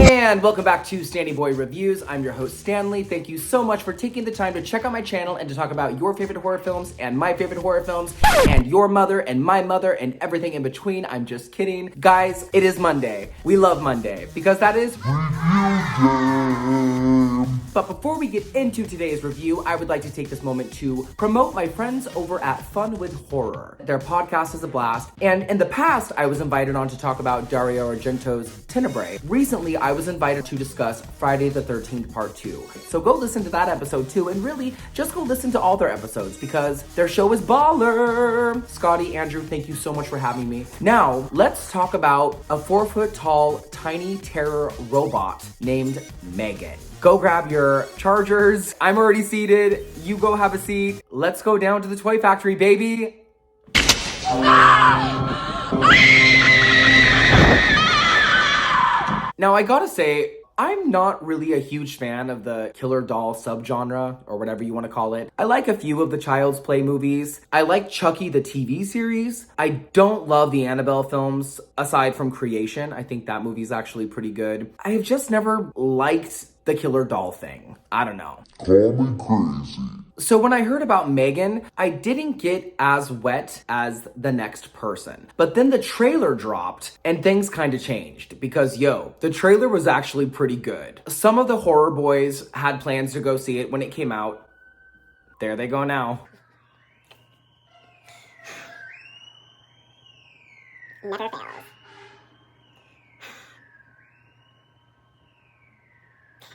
And welcome back to Stanny Boy Reviews. I'm your host, Stanley. Thank you so much for taking the time to check out my channel and to talk about your favorite horror films and my favorite horror films and your mother and my mother and everything in between. I'm just kidding. Guys, it is Monday. We love Monday because that is But before we get into today's review, I would like to take this moment to promote my friends over at Fun with Horror. Their podcast is a blast, and in the past, I was invited on to talk about Dario Argento's Tenebrae. Recently, I was invited to discuss Friday the 13th Part 2. So go listen to that episode too, and really, just go listen to all their episodes because their show is baller. Scotty, Andrew, thank you so much for having me. Now, let's talk about a 4-foot-tall, tiny terror robot named M3GAN. Go grab your chargers. I'm already seated. You go have a seat. Let's go down to the toy factory, baby. Now, I gotta say, I'm not really a huge fan of the killer doll subgenre, or whatever you want to call it. I like a few of the Child's Play movies. I like Chucky the TV series. I don't love the Annabelle films, aside from Creation. I think that movie's actually pretty good. I have just never liked the killer doll thing. I don't know. Call me crazy. So when I heard about M3GAN, I didn't get as wet as the next person. But then the trailer dropped and things kind of changed because, the trailer was actually pretty good. Some of the horror boys had plans to go see it when it came out. There they go now. Never fails.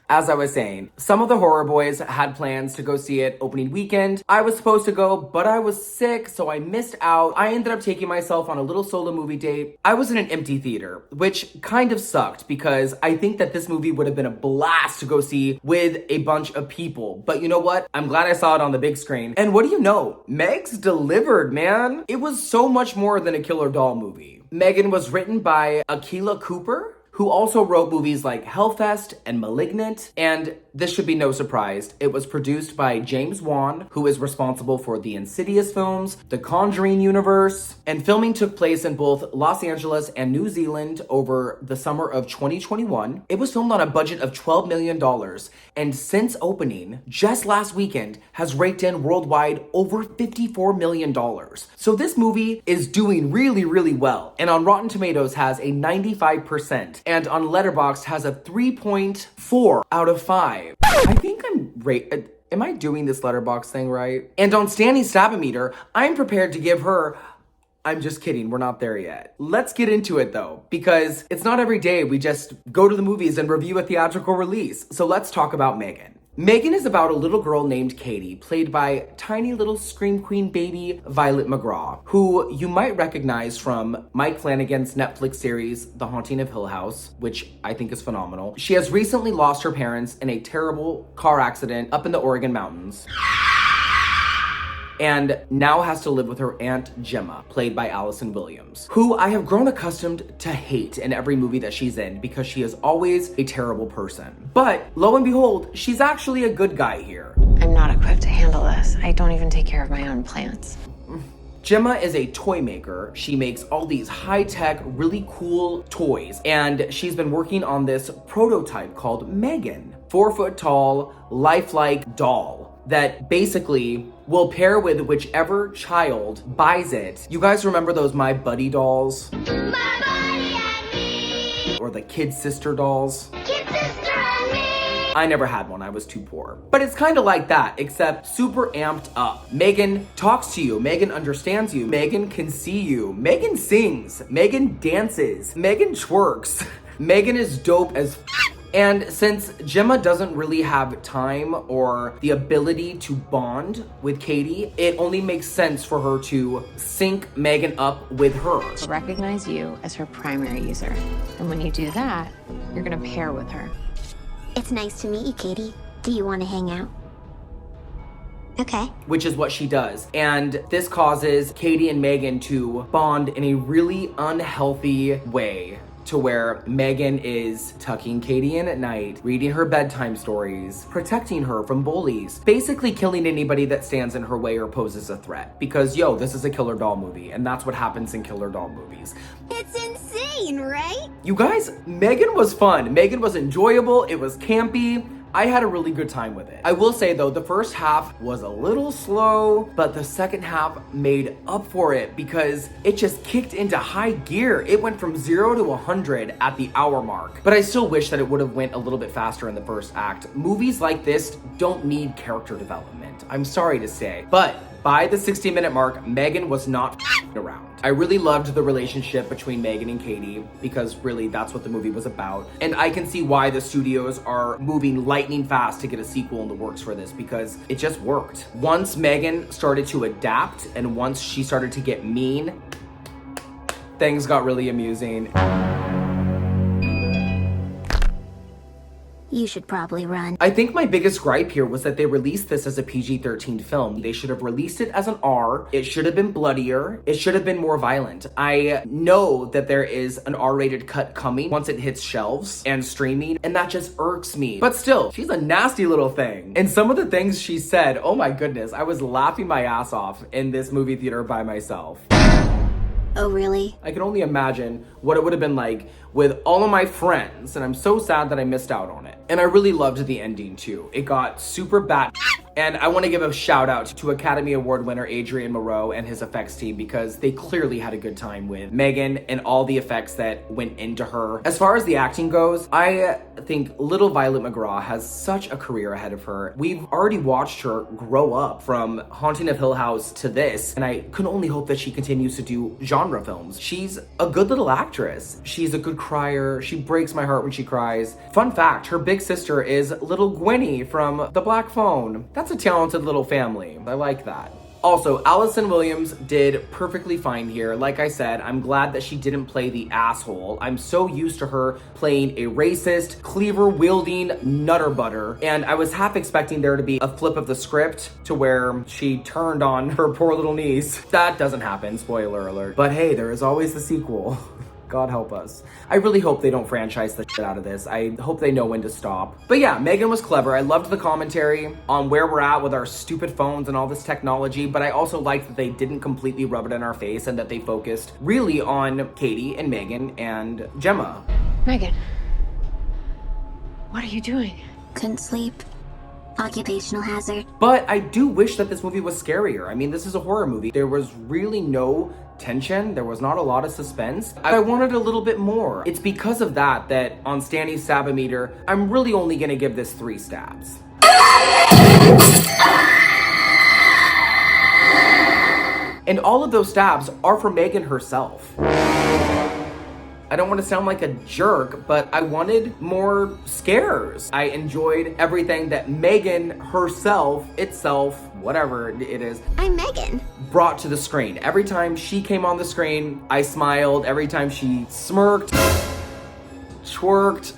As I was saying, some of the horror boys had plans to go see it opening weekend. I was supposed to go, but I was sick, so I missed out. I ended up taking myself on a little solo movie date. I was in an empty theater, which kind of sucked because I think that this movie would have been a blast to go see with a bunch of people. But you know what? I'm glad I saw it on the big screen. And what do you know? Megs delivered, man. It was so much more than a killer doll movie. M3GAN was written by Akilah Cooper, who also wrote movies like Hellfest and Malignant, and this should be no surprise, it was produced by James Wan, who is responsible for the Insidious films, the Conjuring universe, and filming took place in both Los Angeles and New Zealand over the summer of 2021. It was filmed on a budget of $12 million, and since opening, just last weekend, has raked in worldwide over $54 million. So this movie is doing really, really well, and on Rotten Tomatoes has a 95%. And on Letterboxd has a 3.4 out of 5. I think am I doing this Letterboxd thing right? And on Stanny's Stab-O-Meter, I'm prepared to give her, I'm just kidding, we're not there yet. Let's get into it though, because it's not every day we just go to the movies and review a theatrical release. So let's talk about M3GAN. M3GAN is about a little girl named Katie, played by tiny little Scream Queen baby Violet McGraw, who you might recognize from Mike Flanagan's Netflix series, The Haunting of Hill House, which I think is phenomenal. She has recently lost her parents in a terrible car accident up in the Oregon mountains, and now has to live with her Aunt Gemma, played by Allison Williams, who I have grown accustomed to hate in every movie that she's in because she is always a terrible person. But lo and behold, she's actually a good guy here. I'm not equipped to handle this. I don't even take care of my own plants. Gemma is a toy maker. She makes all these high-tech, really cool toys, and she's been working on this prototype called M3GAN, 4-foot-tall, lifelike doll that basically will pair with whichever child buys it. You guys remember those My Buddy dolls? My buddy and me. Or the Kid Sister dolls? Kid sister and me. I never had one, I was too poor. But it's kind of like that, except super amped up. M3GAN talks to you, M3GAN understands you, M3GAN can see you, M3GAN sings, M3GAN dances, M3GAN twerks. M3GAN is dope as And since Gemma doesn't really have time or the ability to bond with Katie, it only makes sense for her to sync M3GAN up with her. She'll recognize you as her primary user. And when you do that, you're gonna pair with her. It's nice to meet you, Katie. Do you want to hang out? Okay. Which is what she does. And this causes Katie and M3GAN to bond in a really unhealthy way, to where M3GAN is tucking Katie in at night, reading her bedtime stories, protecting her from bullies, basically killing anybody that stands in her way or poses a threat. Because, this is a killer doll movie, and that's what happens in killer doll movies. It's insane! insane, right? You guys, M3GAN was fun. M3GAN was enjoyable. It was campy. I had a really good time with it. I will say though, the first half was a little slow, but the second half made up for it because it just kicked into high gear. It went from 0 to 100 at the hour mark. But I still wish that it would have went a little bit faster in the first act. Movies like this don't need character development. I'm sorry to say. But by the 60-minute mark, M3GAN was not around. I really loved the relationship between M3GAN and Katie because really that's what the movie was about. And I can see why the studios are moving lightning fast to get a sequel in the works for this because it just worked. Once M3GAN started to adapt and once she started to get mean, things got really amusing. You should probably run. I think my biggest gripe here was that they released this as a PG-13 film. They should have released it as an R. It should have been bloodier. It should have been more violent. I know that there is an R-rated cut coming once it hits shelves and streaming, and that just irks me. But still, she's a nasty little thing. And some of the things she said, oh my goodness, I was laughing my ass off in this movie theater by myself. Oh, really? I can only imagine what it would have been like with all of my friends, and I'm so sad that I missed out on it. And I really loved the ending too. It got super bad. And I want to give a shout out to Academy Award winner Adrian Moreau and his effects team because they clearly had a good time with M3GAN and all the effects that went into her. As far as the acting goes, I think little Violet McGraw has such a career ahead of her. We've already watched her grow up from Haunting of Hill House to this, and I can only hope that she continues to do genre films. She's a good little actress. She's a good crier. She breaks my heart when she cries. Fun fact, her big sister is little Gwenny from The Black Phone. That's a talented little family. I like that. Also, Allison Williams did perfectly fine here. Like I said, I'm glad that she didn't play the asshole. I'm so used to her playing a racist, cleaver-wielding nutter butter, and I was half expecting there to be a flip of the script to where she turned on her poor little niece. That doesn't happen, spoiler alert. But hey, there is always the sequel. God help us. I really hope they don't franchise the shit out of this. I hope they know when to stop. But yeah, M3GAN was clever. I loved the commentary on where we're at with our stupid phones and all this technology, but I also liked that they didn't completely rub it in our face and that they focused really on Katie and M3GAN and Gemma. M3GAN, what are you doing? Couldn't sleep. Occupational hazard. But I do wish that this movie was scarier. I mean, this is a horror movie. There was really no tension. There was not a lot of suspense. I wanted a little bit more. It's because of that on Stanny's stab-o-meter, I'm really only gonna give this 3 stabs. And all of those stabs are for M3GAN herself. I don't want to sound like a jerk, but I wanted more scares. I enjoyed everything that M3GAN herself, whatever it is, I'm M3GAN. brought to the screen. Every time she came on the screen, I smiled. Every time she smirked, twerked,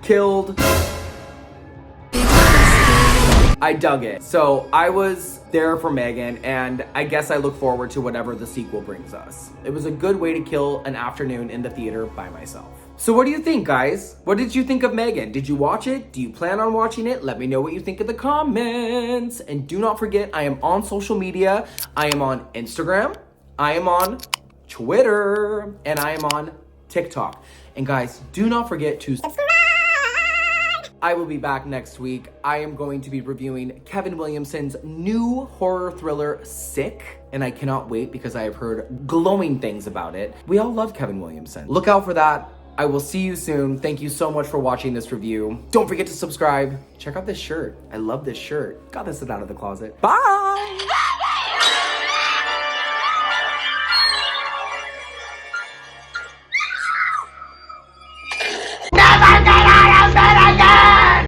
killed, I dug it. So I was there for M3GAN, and I guess I look forward to whatever the sequel brings us. It was a good way to kill an afternoon in the theater by myself. So what do you think, guys? What did you think of M3GAN? Did you watch it? Do you plan on watching it? Let me know what you think in the comments. And do not forget, I am on social media. I am on Instagram, I am on Twitter, and I am on TikTok. And guys, do not forget to subscribe. I will be back next week. I am going to be reviewing Kevin Williamson's new horror thriller, Sick, and I cannot wait because I have heard glowing things about it. We all love Kevin Williamson. Look out for that. I will see you soon. Thank you so much for watching this review. Don't forget to subscribe. Check out this shirt. I love this shirt. Got this out of the closet. Bye!